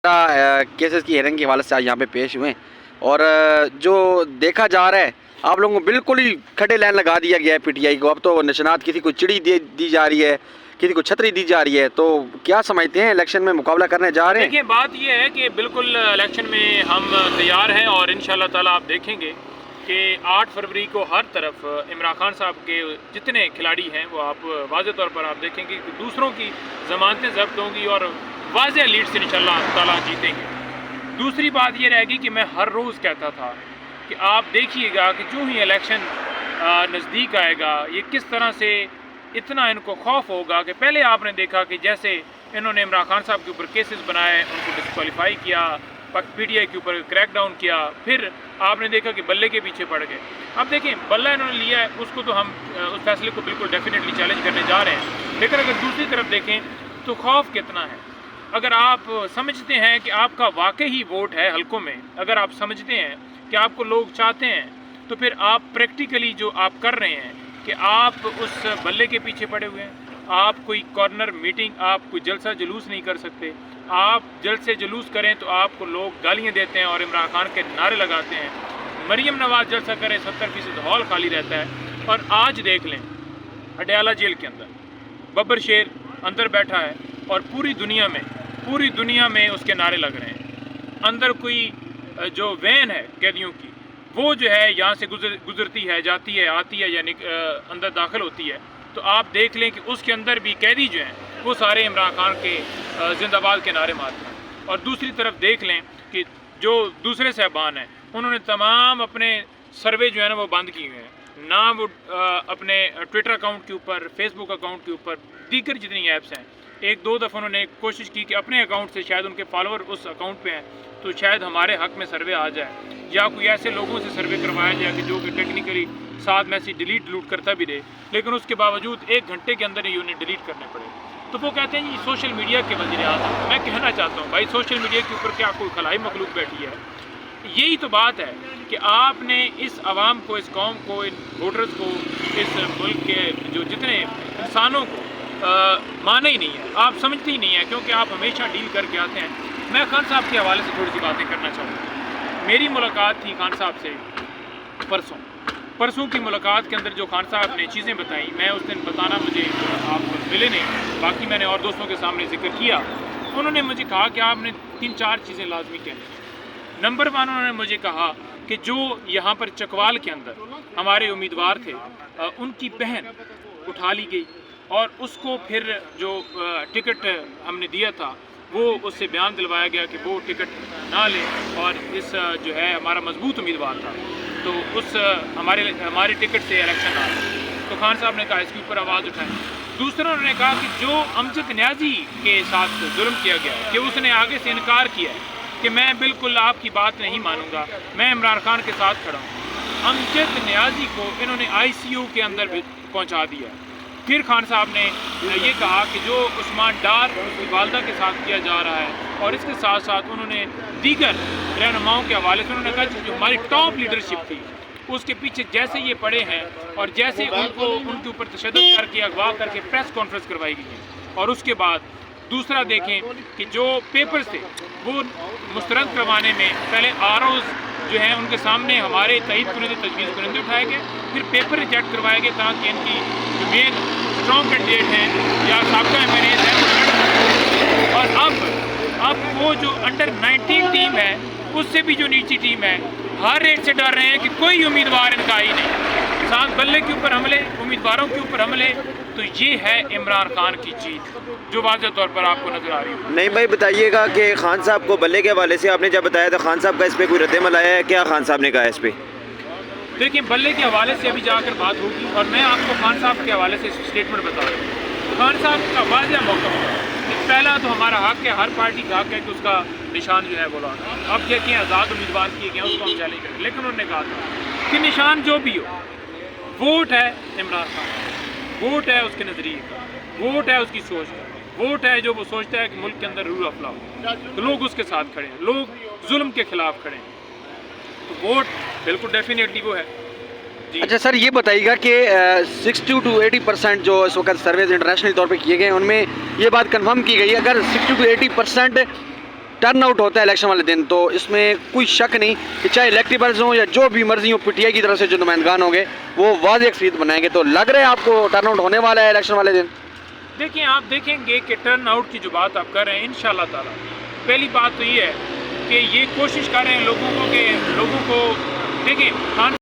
Cases की hearing के हवाले से आज यहाँ पे पेश हुए और जो देखा जा रहा है आप लोगों को बिल्कुल ही खड़े लाइन लगा दिया गया है पीटीआई को। अब तो निशानात किसी को चिड़ी दी जा रही है, किसी को छतरी दी जा रही है, तो क्या समझते हैं इलेक्शन में मुकाबला करने जा रहे हैं? देखिए बात ये है कि बिल्कुल इलेक्शन में हम तैयार हैं और इंशाल्लाह ताला आप देखेंगे कि 8 फरवरी को हर तरफ इमरान खान साहब के जितने खिलाड़ी हैं वो आप वाज़ेह तौर पर आप देखेंगे कि दूसरों की ज़मानतें ज़ब्त होंगी और वाज़ेह लीड से इंशाल्लाह ताला जीतेंगे। दूसरी बात ये रहेगी कि मैं हर रोज़ कहता था कि आप देखिएगा कि जो ही इलेक्शन नज़दीक आएगा ये किस तरह से इतना इनको खौफ होगा कि पहले आपने देखा कि जैसे इन्होंने इमरान खान साहब के ऊपर केसेस बनाए, उनको डिस्क्वालीफाई किया, पीटीआई के ऊपर क्रैकडाउन किया, फिर आपने देखा कि बल्ले के पीछे पड़ गए। अब देखें बल्ला इन्होंने लिया है, उसको तो हम उस फैसले को बिल्कुल डेफिनेटली चैलेंज करने जा रहे हैं, लेकिन अगर दूसरी तरफ देखें तो खौफ कितना है। अगर आप समझते हैं कि आपका वाकई ही वोट है हलकों में, अगर आप समझते हैं कि आपको लोग चाहते हैं, तो फिर आप प्रैक्टिकली जो आप कर रहे हैं कि आप उस बल्ले के पीछे पड़े हुए हैं। आप कोई कॉर्नर मीटिंग, आप कोई जलसा जुलूस नहीं कर सकते। आप जलसे जुलूस करें तो आपको लोग गालियां देते हैं और इमरान खान के नारे लगाते हैं। मरीम नवाज जलसा करें 70% हॉल खाली रहता है। और आज देख लें अडयाला जेल के अंदर बब्बर शेर अंदर बैठा है और पूरी दुनिया में उसके नारे लग रहे हैं। अंदर कोई जो वैन है कैदियों की, वो जो है यहाँ से गुजरती है, जाती है, आती है, यानी अंदर दाखिल होती है, तो आप देख लें कि उसके अंदर भी कैदी जो हैं वो सारे इमरान खान के जिंदाबाद के नारे मारते हैं। और दूसरी तरफ देख लें कि जो दूसरे साहबान हैं उन्होंने तमाम अपने सर्वे जो है ना वो बंद किए हुए हैं, ना वो अपने ट्विटर अकाउंट के ऊपर, फेसबुक अकाउंट के ऊपर, दीगर जितनी ऐप्स हैं, एक दो दफ़ा उन्होंने कोशिश की कि अपने अकाउंट से शायद उनके फॉलोअर उस अकाउंट पे हैं तो शायद हमारे हक़ में सर्वे आ जाए, या कोई ऐसे लोगों से सर्वे करवाया जाए कि जो कि टेक्निकली 7 मैसेज डिलीट करता भी रहे, लेकिन उसके बावजूद 1 घंटे के अंदर ही उन्हें डिलीट करने पड़े। तो वो कहते हैं जी सोशल मीडिया के वज़ीर आज़म। मैं कहना चाहता हूँ भाई, सोशल मीडिया के ऊपर क्या कोई खलाई मखलूक बैठी है? यही तो बात है कि आपने इस आवाम को, इस कौम को, इन वोटर्स को, इस मुल्क के जो जितने इंसानों को माना ही नहीं है, आप समझते ही नहीं है, क्योंकि आप हमेशा डील करके आते हैं। मैं खान साहब के हवाले से थोड़ी सी बातें करना चाहूँगा। मेरी मुलाकात थी खान साहब से परसों की मुलाकात के अंदर जो खान साहब ने चीज़ें बताई, मैं उस दिन बताना मुझे आप मिले नहीं, बाकी मैंने और दोस्तों के सामने जिक्र किया। उन्होंने मुझे कहा कि आपने 3-4 चीज़ें लाजमी कहनी। नंबर 1 उन्होंने मुझे कहा कि जो यहाँ पर चकवाल के अंदर हमारे उम्मीदवार थे, उनकी बहन उठा ली गई और उसको फिर जो टिकट हमने दिया था वो उससे बयान दिलवाया गया कि वो टिकट ना ले, और इस जो है हमारा मजबूत उम्मीदवार था तो उस हमारे टिकट से इलेक्शन आ रहा। तो खान साहब ने कहा इसके ऊपर आवाज़ उठाएं। दूसरा उन्होंने कहा कि जो अमजद न्याजी के साथ जुल्म किया गया कि उसने आगे से इनकार किया कि मैं बिल्कुल आपकी बात नहीं मानूंगा, मैं इमरान खान के साथ खड़ा हूँ। अमजद न्याजी को इन्होंने ICU के अंदर भी पहुँचा दिया। फिर खान साहब ने ये कहा कि जो उस्मान डार की वालदा के साथ किया जा रहा है, और इसके साथ साथ उन्होंने दीगर रहनुमाओं के हवाले से उन्होंने कहा जो हमारी टॉप लीडरशिप थी उसके पीछे जैसे ये पड़े हैं और जैसे उनके ऊपर तशद्दुद करके अगवा करके प्रेस कॉन्फ्रेंस करवाई गई है। और उसके बाद दूसरा देखें कि जो पेपर्स थे वो मुस्तरद करवाने में पहले ROs जो हैं उनके सामने हमारे तईद कुनदे तजवीज़ कुनदे उठाए गए, फिर पेपर रिजेक्ट करवाए गए ताकि इनकी जो मेन स्ट्रॉन्ग कैंडिडेट हैं या साबका MLAs हैं वो लड़ सकें। और अब वो जो अंडर 19 टीम है उससे भी जो नीची टीम है, हर एक से डर रहे हैं कि कोई उम्मीदवार इनका ही नहीं। साथ बल्ले के ऊपर हमले, उम्मीदवारों के ऊपर हमले, तो ये है इमरान खान की जीत जो वाज़ेह तौर पर आपको नजर आ रही है। नहीं भाई, बताइएगा कि खान साहब को बल्ले के हवाले से आपने जब बताया था, खान साहब का इस पर कोई रद्द-ए-अमल आया है? क्या खान साहब ने कहा इस पर? देखिए बल्ले के हवाले से अभी जाकर बात होगी और मैं आपको खान साहब के हवाले से स्टेटमेंट बता रहा हूँ। खान साहब का वाज़ेह मौक़िफ़ है कि पहला तो हमारा हक़ है, हर पार्टी का हक़ है कि उसका निशान जो है वो लाना। अब देखिए आज़ाद उम्मीदवार किए गए उसको हम चैलेंज करें, लेकिन उन्होंने कहा था कि निशान जो भी हो, वोट है इमरान खान, वोट है उसके नज़रिए का, वोट है उसकी सोच का, वोट है जो वो सोचता है कि मुल्क के अंदर रूल ऑफ लॉ हो, तो लोग उसके साथ खड़े हैं, लोग जुल्म के खिलाफ खड़े हैं, तो वोट बिल्कुल डेफिनेटली वो है। अच्छा सर, ये बताइएगा कि 60 to 80% जो इस वक्त सर्वेज इंटरनेशनल तौर पे किए गए हैं उनमें ये बात कंफर्म की गई है, अगर 60 to 80% ٹرن آؤٹ ہوتا ہے الیکشن والے دن تو اس میں کوئی شک نہیں کہ چاہے الیکٹیبلز ہوں یا جو بھی مرضی ہو پی ٹی آئی کی طرف سے جو نمائندگان ہوں گے وہ واضح اکثریت بنائیں گے. تو لگ رہا ہے آپ کو ٹرن آؤٹ ہونے والا ہے الیکشن والے دن؟ دیکھیں آپ دیکھیں گے کہ ٹرن آؤٹ کی جو بات آپ کر رہے ہیں انشاءاللہ تعالیٰ پہلی بات تو یہ ہے کہ یہ کوشش کر رہے ہیں لوگوں کو کہ لوگوں کو دیکھیں